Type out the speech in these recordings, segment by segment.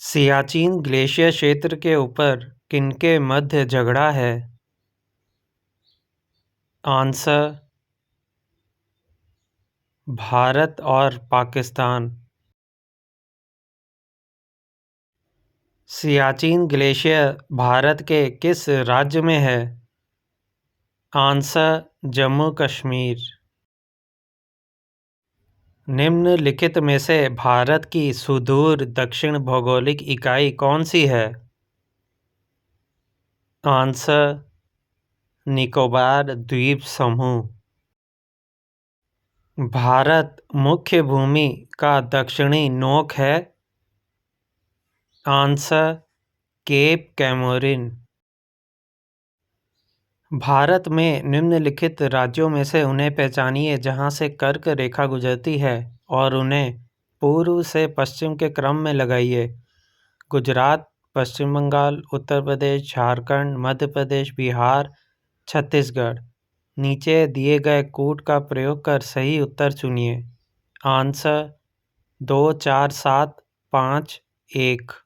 Siachen glacier क्षेत्र के ऊपर किनके मध्य झगड़ा है? आंसर: भारत और पाकिस्तान। सियाचिन ग्लेशियर भारत के किस राज्य में है? आंसर: जम्मू कश्मीर। निम्नलिखित में से भारत की सुदूर दक्षिण भौगोलिक इकाई कौन सी है? आंसर: निकोबार द्वीप समूह। भारत मुख्य भूमि का दक्षिणी नोक है? Answer: cap Comorin. भारत में निम्नलिखित राज्यों में से उन्हें पहचानिए जहां से कर्क रेखा गुजरती है और उन्हें पूर्व से पश्चिम के क्रम में लगाइए। गुजरात, पश्चिम बंगाल, उत्तर प्रदेश, झारखंड, मध्य प्रदेश, बिहार, छत्तीसगढ़। नीचे दिए गए कूट का प्रयोग कर सही उत्तर चुनिए। आंसर: 2, 4, 7, 5, 1।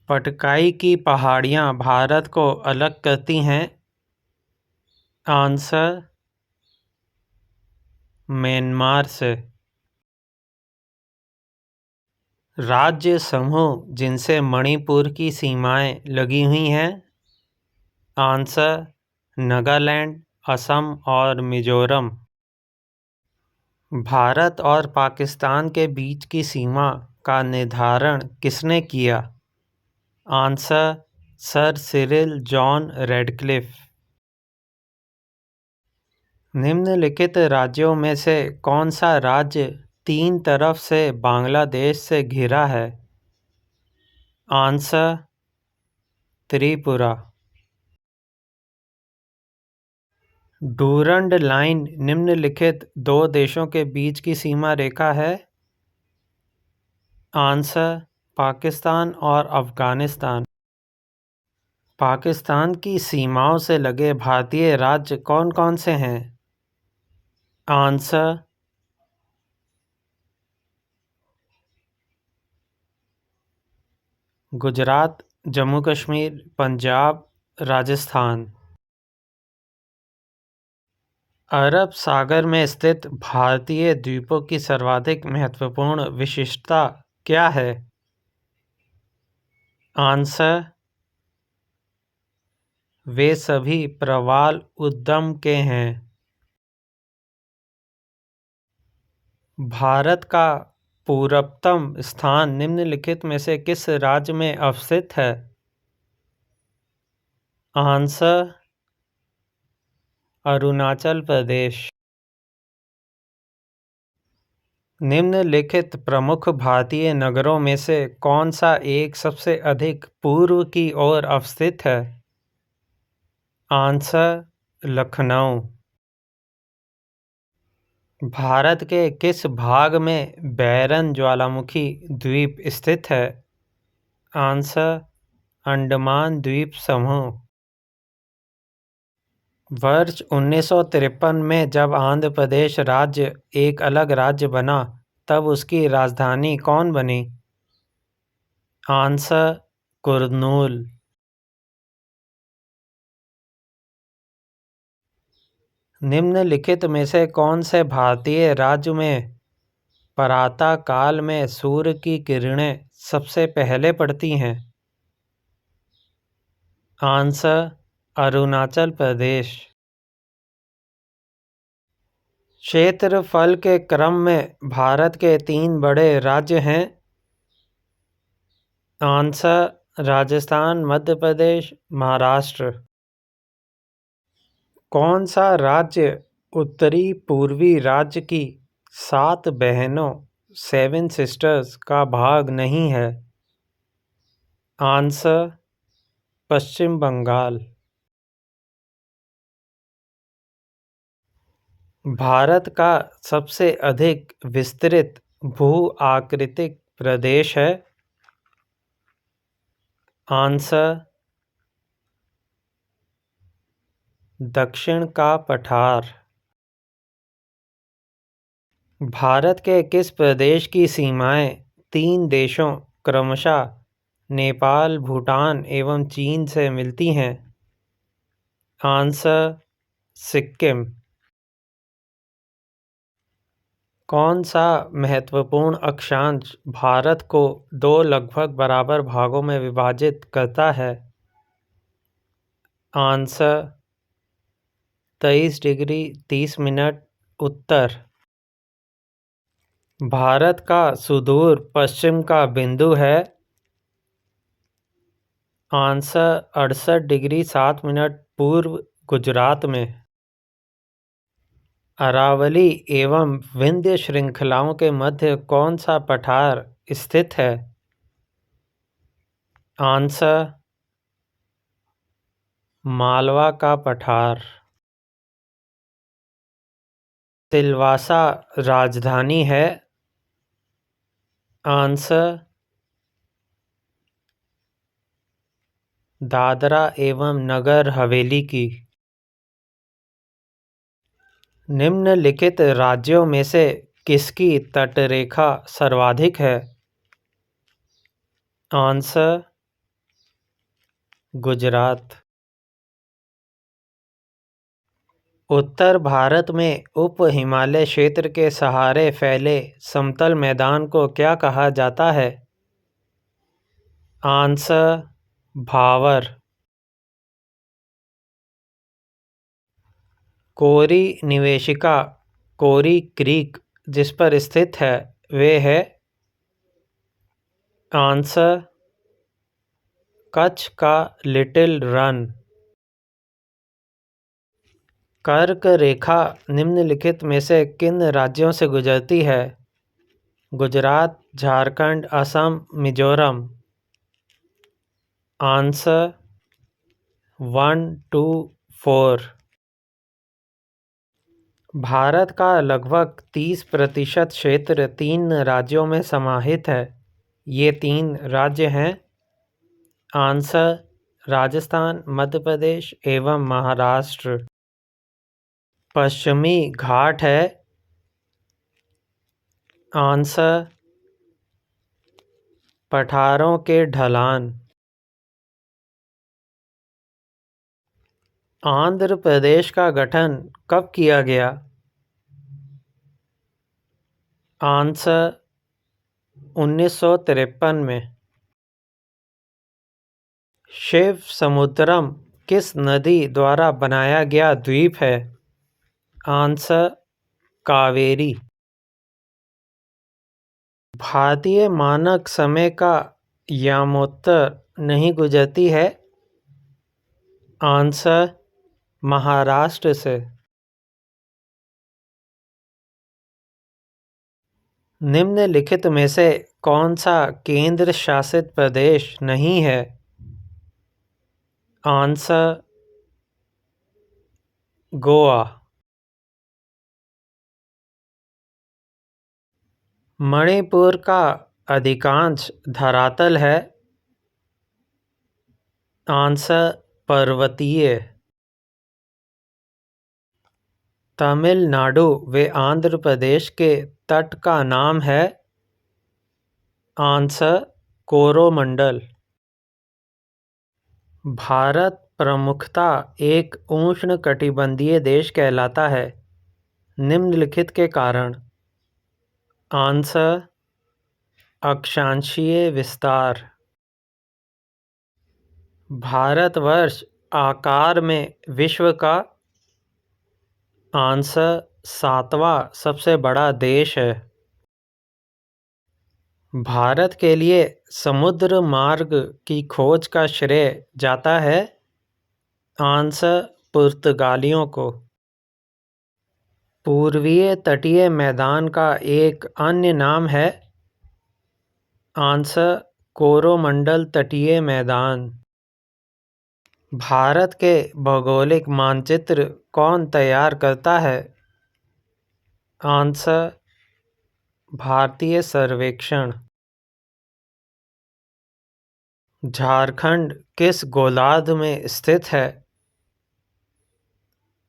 पटकाई की पहाड़ियाँ भारत को अलग करती हैं? आंसर: म्यांमार से। राज्य समूह जिनसे मणिपुर की सीमाएं लगी हुई हैं? आंसर: नागालैंड, असम और मिजोरम। भारत और पाकिस्तान के बीच की सीमा का निर्धारण किसने किया? Answer: sir Cyril John Radcliffe. निम्नलिखित राज्यों में से कौन सा राज्य तीन तरफ से बांग्लादेश से घिरा है? आंसर: त्रिपुरा। डूरंड लाइन निम्नलिखित दो देशों के बीच की सीमा रेखा है? आंसर: पाकिस्तान और अफगानिस्तान। पाकिस्तान की सीमाओं से लगे भारतीय राज्य कौन कौन से हैं? आंसर: गुजरात, जम्मू कश्मीर, पंजाब, राजस्थान। अरब सागर में स्थित भारतीय द्वीपों की सर्वाधिक महत्वपूर्ण विशेषता क्या है? आंसर: वे सभी प्रवाल उद्गम के हैं। भारत का पूर्वतम स्थान निम्नलिखित में से किस राज्य में अवस्थित है? आंसर: अरुणाचल प्रदेश। निम्नलिखित प्रमुख भारतीय नगरों में से कौन सा एक सबसे अधिक पूर्व की ओर अवस्थित है? आंसर: लखनऊ। भारत के किस भाग में बैरन ज्वालामुखी द्वीप स्थित है? आंसर: अंडमान द्वीप समूह। वर्ष 1953 में जब आंध्र प्रदेश राज्य एक अलग राज्य बना तब उसकी राजधानी कौन बनी? आंसर: कुर्नूल। निम्नलिखित में से कौन से भारतीय राज्य में प्रातः काल में सूर्य की किरणें सबसे पहले पड़ती हैं? आंसर: अरुणाचल प्रदेश। क्षेत्रफल के क्रम में भारत के तीन बड़े राज्य हैं? आंसर: राजस्थान, मध्य प्रदेश, महाराष्ट्र। कौन सा राज्य उत्तरी पूर्वी राज्य की 7 बहनों 7 सिस्टर्स का भाग नहीं है? आंसर: पश्चिम बंगाल। भारत का सबसे अधिक विस्तृत भू-आकृतिक प्रदेश है? आंसर: दक्षिण का पठार। भारत के किस प्रदेश की सीमाएं तीन देशों क्रमशः नेपाल, भूटान एवं चीन से मिलती हैं? आंसर सिक्किम। कौन सा महत्वपूर्ण अक्षांश भारत को दो लगभग बराबर भागों में विभाजित करता है? आंसर 23 डिग्री 30 मिनट उत्तर। भारत का सुदूर पश्चिम का बिंदु है? आंसर 68 डिग्री 7 मिनट पूर्व गुजरात में। अरावली एवं विंध्य श्रृंखलाओं के मध्य कौन सा पठार स्थित है? आंसर मालवा का पठार। सिलवासा राजधानी है? आंसर दादरा एवं नगर हवेली की। निम्नलिखित राज्यों में से किसकी तटरेखा सर्वाधिक है? आंसर गुजरात। उत्तर भारत में उप हिमालय क्षेत्र के सहारे फैले समतल मैदान को क्या कहा जाता है? आंसर भावर। कोरी निवेशिका कोरी क्रीक जिस पर स्थित है वे है? आंसर कच्छ का लिटिल रन। कर्क रेखा निम्नलिखित में से किन राज्यों से गुजरती है? गुजरात, झारखंड, असम, मिजोरम। आंसर 1, 2, 4। भारत का लगभग 30% क्षेत्र 3 राज्यों में समाहित है। ये 3 राज्य हैं? आंसर राजस्थान, मध्य प्रदेश एवं महाराष्ट्र। पश्चिमी घाट है? आंसर पठारों के ढलान। आंध्र प्रदेश का गठन कब किया गया? आंसर 1953 में। शिव समुद्रम किस नदी द्वारा बनाया गया द्वीप है? आंसर कावेरी। भारतीय मानक समय का यामोत्तर नहीं गुजरती है? आंसर महाराष्ट्र से। निम्नलिखित में से कौन सा केंद्र शासित प्रदेश नहीं है? आंसर गोवा। मणिपुर का अधिकांश धरातल है? आंसर पर्वतीय। तमिलनाडु व आंध्र प्रदेश के तट का नाम है? आंसर कोरोमंडल। भारत प्रमुखतः एक उष्णकटिबंधीय देश कहलाता है, निम्नलिखित के कारण? आंसर अक्षांशीय विस्तार। भारतवर्ष आकार में विश्व का? आंसर 7वां सबसे बड़ा देश है। भारत के लिए समुद्र मार्ग की खोज का श्रेय जाता है? आंसर पुर्तगालियों को। पूर्वीय तटीय मैदान का एक अन्य नाम है? आंसर कोरोमंडल तटीय मैदान। भारत के भौगोलिक मानचित्र कौन तैयार करता है? आंसर भारतीय सर्वेक्षण। झारखंड किस गोलार्ध में स्थित है?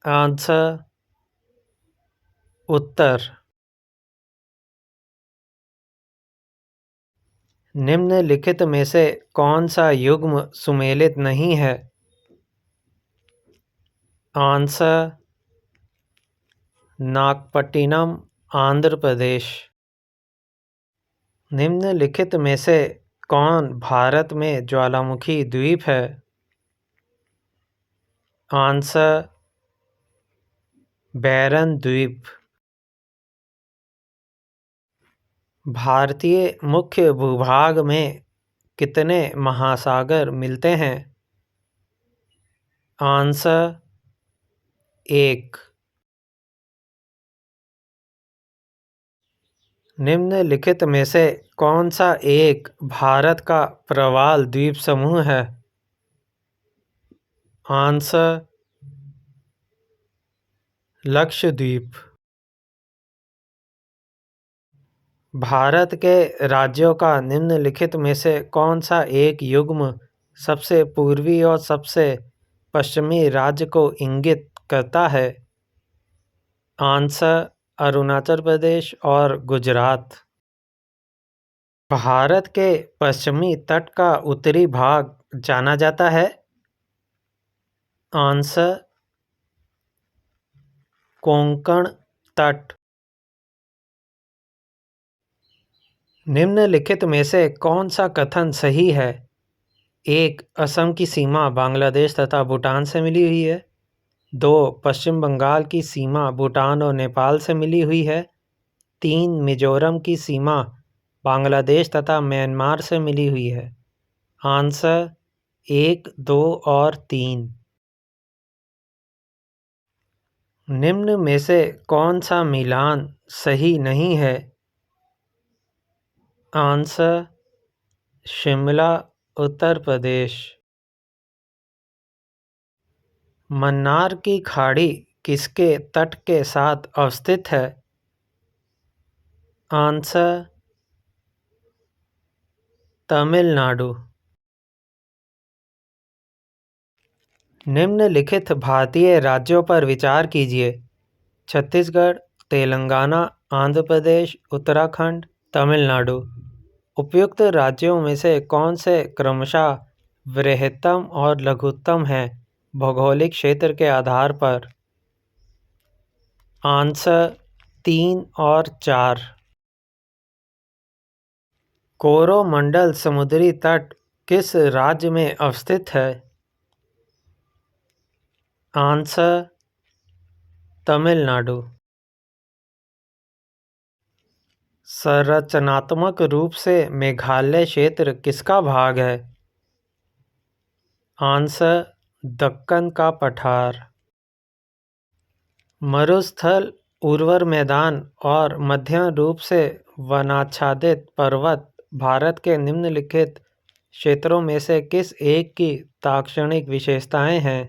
आंसर उत्तर। निम्नलिखित में से कौन सा युग्म सुमेलित नहीं है? आंसर नागपट्टिनम, आंध्र प्रदेश। निम्नलिखित में से कौन भारत में ज्वालामुखी द्वीप है? आंसर बैरन द्वीप। भारतीय मुख्य भूभाग में कितने महासागर मिलते हैं? आंसर 1। निम्नलिखित में से कौन सा एक भारत का प्रवाल द्वीप समूह है? आंसर लक्षद्वीप। भारत के राज्यों का निम्नलिखित में से कौन सा एक युग्म सबसे पूर्वी और सबसे पश्चिमी राज्य को इंगित करता है? आंसर अरुणाचल प्रदेश और गुजरात। भारत के पश्चिमी तट का उत्तरी भाग जाना जाता है? आंसर कोंकण तट। निम्नलिखित में से कौन सा कथन सही है? 1. असम की सीमा बांग्लादेश तथा भूटान से मिली हुई है। 2. पश्चिम बंगाल की सीमा भूटान और नेपाल से मिली हुई है। 3. मिजोरम की सीमा बांग्लादेश तथा म्यांमार से मिली हुई है। आंसर 1, 2 और 3। निम्न में से कौन सा मिलान सही नहीं है? आंसर शिमला, उत्तर प्रदेश। मन्नार की खाड़ी किसके तट के साथ अवस्थित है? आंसर तमिलनाडु। निम्नलिखित भारतीय राज्यों पर विचार कीजिए: छत्तीसगढ़, तेलंगाना, आंध्र प्रदेश, उत्तराखंड, तमिलनाडु। उपयुक्त राज्यों में से कौन से क्रमशः बृहत्तम और लघुत्तम हैं भौगोलिक क्षेत्र के आधार पर? आंसर 3 और 4। कोरोमंडल समुद्री तट किस राज्य में अवस्थित है? आंसर तमिलनाडु। संरचनात्मक रूप से मेघालय क्षेत्र किसका भाग है? आंसर दक्कन का पठार। मरुस्थल, उर्वर मैदान और मध्यम रूप से वनाच्छादित पर्वत भारत के निम्नलिखित क्षेत्रों में से किस एक की ताक्षणिक विशेषताएं हैं?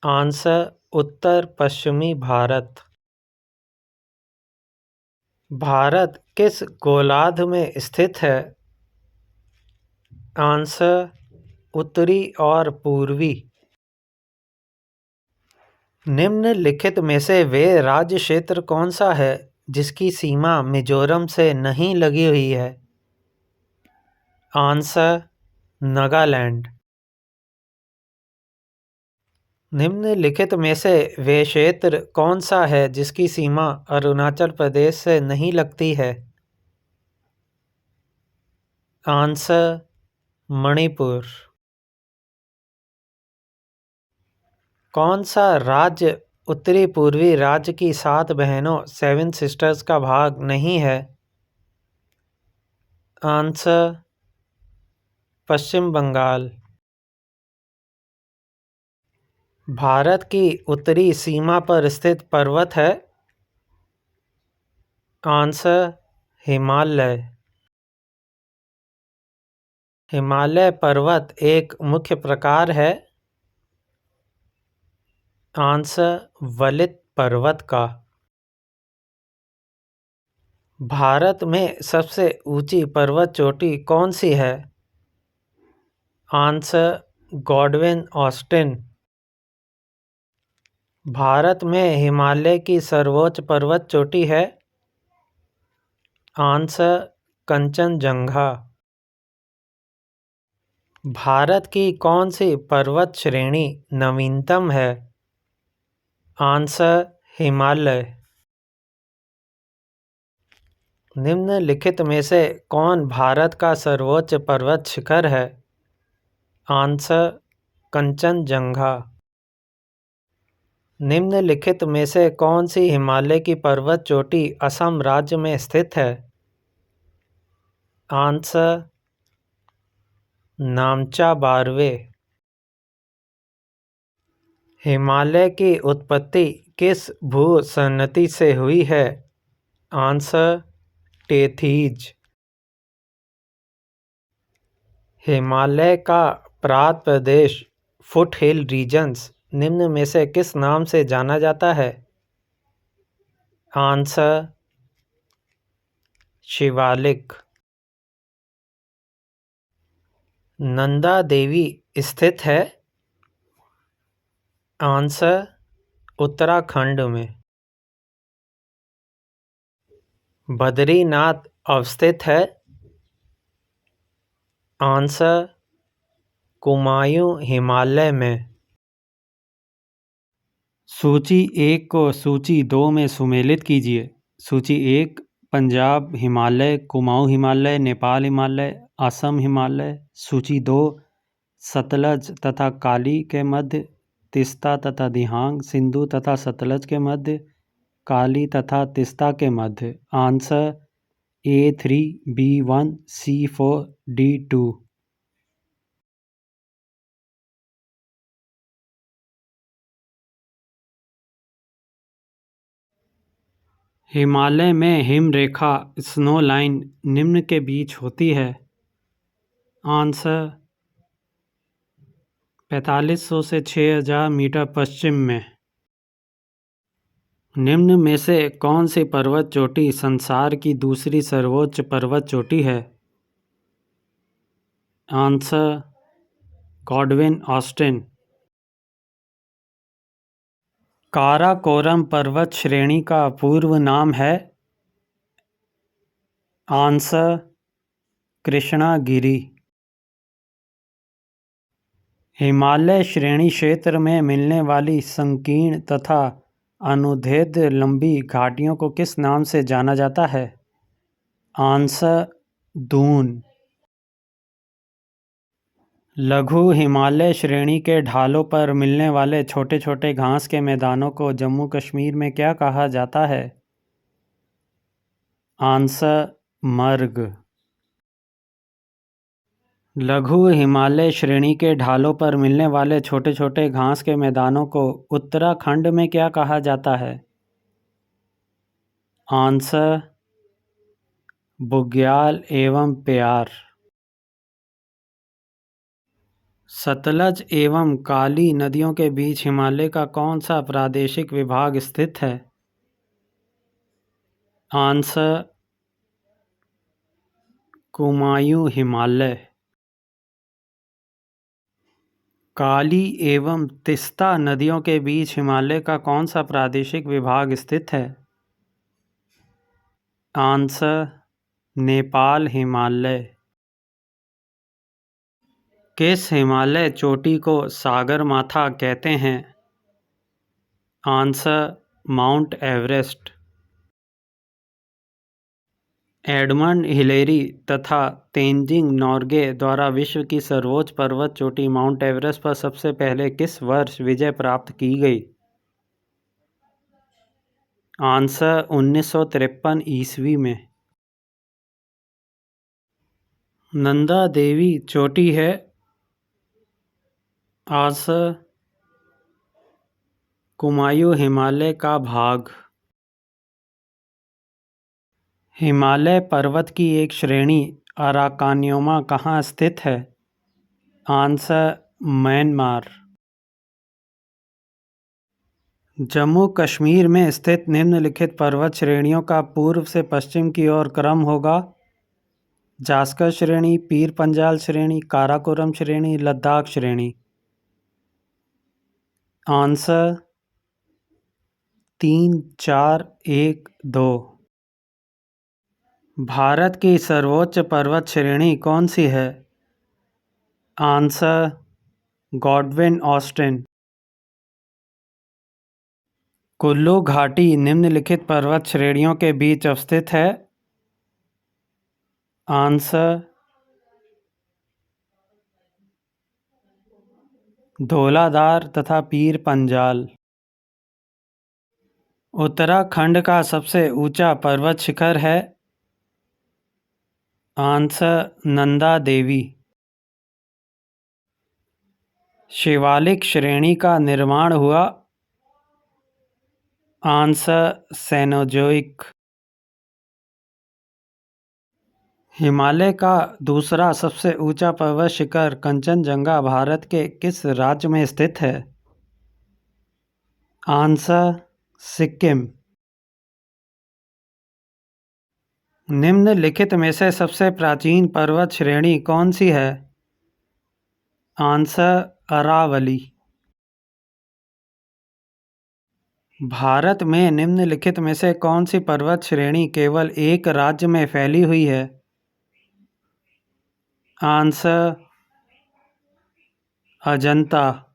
आंसर उत्तर पश्चिमी भारत। भारत किस गोलार्ध में स्थित है? आंसर उत्तरी और पूर्वी। निम्नलिखित में से वे राज्य क्षेत्र कौन सा है जिसकी सीमा मिजोरम से नहीं लगी हुई है? आंसर नागालैंड। निम्नलिखित में से वे क्षेत्र कौन सा है जिसकी सीमा अरुणाचल प्रदेश से नहीं लगती है? आंसर मणिपुर। कौन सा राज्य उत्तरी पूर्वी राज्य की 7 बहनों सेवन सिस्टर्स का भाग नहीं है? आंसर पश्चिम बंगाल। भारत की उत्तरी सीमा पर स्थित पर्वत है? आंसर हिमालय। हिमालय पर्वत एक मुख्य प्रकार है? आंसर वलित पर्वत का। भारत में सबसे ऊंची पर्वत चोटी कौन सी है? Answer Godwin Austen. भारत में हिमालय की सर्वोच्च पर्वत चोटी है? आंसर कंचनजंगा। भारत की कौन सी पर्वत श्रेणी नवीनतम है? आंसर हिमालय। निम्नलिखित में से कौन भारत का सर्वोच्च पर्वत शिखर है? आंसर कंचनजंगा। निम्नलिखित में से कौन सी हिमालय की पर्वत चोटी असम राज्य में स्थित है? आंसर नामचा बारवे। हिमालय की उत्पत्ति किस भूसंनति से हुई है? आंसर टेथीज। हिमालय का प्रांत प्रदेश फुट हिल रीजन्स निम्न में से किस नाम से जाना जाता है? आंसर शिवालिक। नंदा देवी स्थित है? आंसर उत्तराखंड में। बद्रीनाथ अवस्थित है? आंसर कुमायूं हिमालय में। सूची 1 को सूची 2 में सुमेलित कीजिए। सूची 1 पंजाब हिमालय, कुमाऊं हिमालय, नेपाल हिमालय, असम हिमालय। सूची 2 सतलज तथा काली के मध्य, तिस्ता तथा दिहांग, सिंधु तथा सतलज के मध्य, काली तथा तिस्ता के मध्य। Answer A3, B1, C4, D2। Himalaya में हिमरेखा स्नो लाइन निम्न के बीच होती है? आंसर 4500 से 6000 मीटर पश्चिम में। निम्न में से कौन सी पर्वत चोटी संसार की दूसरी सर्वोच्च पर्वत चोटी है? Answer Godwin Austen. काराकोरम पर्वत श्रेणी का पूर्व नाम है? आंसर कृष्णागिरी। हिमालय श्रेणी क्षेत्र में मिलने वाली संकीर्ण तथा अनुदैर्ध्य लंबी घाटियों को किस नाम से जाना जाता है? आंसर दून। लघु हिमालय श्रेणी के ढालों पर मिलने वाले छोटे छोटे घास के मैदानों को जम्मू कश्मीर में क्या कहा जाता है? आंसर मर्ग। लघु हिमालय श्रेणी के ढालों पर मिलने वाले छोटे छोटे घास के मैदानों को उत्तराखंड में क्या कहा जाता है? आंसर बुग्याल एवं प्यार। सतलज एवं काली नदियों के बीच हिमालय का कौन सा प्रादेशिक विभाग स्थित है? आंसर कुमायूं हिमालय। काली एवं तिस्ता नदियों के बीच हिमालय का कौन सा प्रादेशिक विभाग स्थित है? आंसर नेपाल हिमालय। किस हिमालय चोटी को सागरमाथा कहते हैं? Answer mount Everest. Edmund Hillary तथा तेंजिंग नोर्गे द्वारा विश्व की सर्वोच्च पर्वत चोटी माउंट एवरेस्ट पर सबसे पहले किस वर्ष विजय प्राप्त की गई? आंसर 1953 ईस्वी में। नंदा देवी चोटी है? आंसर कुमायूं हिमालय का भाग। हिमालय पर्वत की एक श्रेणी अराकानियोमा कहाँ स्थित है? Answer Myanmar. जम्मू कश्मीर में स्थित निम्नलिखित पर्वत श्रेणियों का पूर्व से पश्चिम की ओर क्रम होगा? जास्कर श्रेणी, पीर पंजाल श्रेणी, काराकोरम श्रेणी, लद्दाख श्रेणी। आंसर 3, 4, 1, 2। भारत की सर्वोच्च पर्वत श्रेणी कौन सी है? Answer Godwin Austen. कुल्लू घाटी निम्नलिखित पर्वत श्रेणियों के बीच अवस्थित है। आंसर धौलाधार तथा पीर पंजाल। उत्तराखंड का सबसे ऊंचा पर्वत शिखर है। आंसर नंदा देवी। शिवालिक श्रेणी का निर्माण हुआ। Answer Cenozoic. हिमालय का दूसरा सबसे ऊंचा पर्वत शिखर कंचनजंगा भारत के किस राज्य में स्थित है? आंसर सिक्किम। निम्नलिखित में से सबसे प्राचीन पर्वत श्रेणी कौन सी है? आंसर अरावली। भारत में निम्नलिखित में से कौन सी पर्वत श्रेणी केवल एक राज्य में फैली हुई है? आंसर अजंता।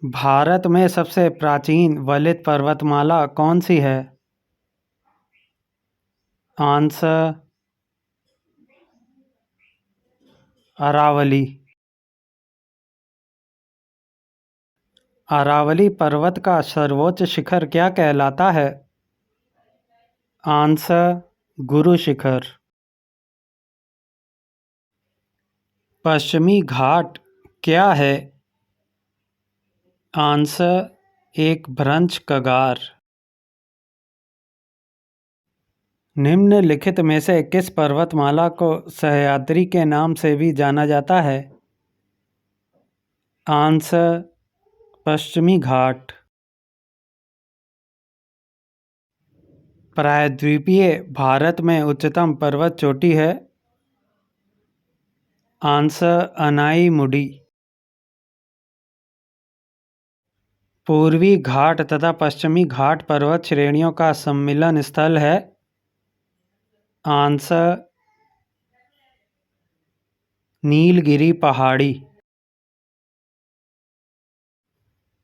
भारत में सबसे प्राचीन वलित पर्वतमाला कौन सी है? आंसर अरावली। अरावली पर्वत का सर्वोच्च शिखर क्या कहलाता है? आंसर गुरु शिखर। पश्चिमी घाट क्या है? आंसर एक भ्रंश कगार। निम्नलिखित में से किस पर्वतमाला को सह्याद्री के नाम से भी जाना जाता है? आंसर पश्चिमी घाट। प्रायद्वीपीय भारत में उच्चतम पर्वत चोटी है। आंसर अनाई मुडी। पूर्वी घाट तथा पश्चिमी घाट पर्वत श्रेणियों का सम्मिलन स्थल है। आंसर नीलगिरी पहाड़ी।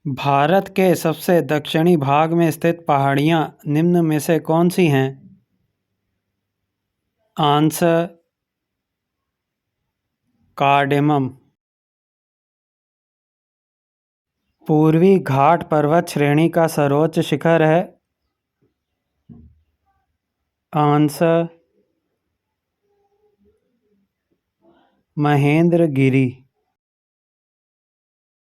भारत के सबसे दक्षिणी भाग में स्थित पहाड़ियाँ निम्न में से कौन सी हैं? Answer cardamom. पूर्वी घाट पर्वत श्रेणी का सर्वोच्च शिखर है। आंसर महेंद्रगिरी।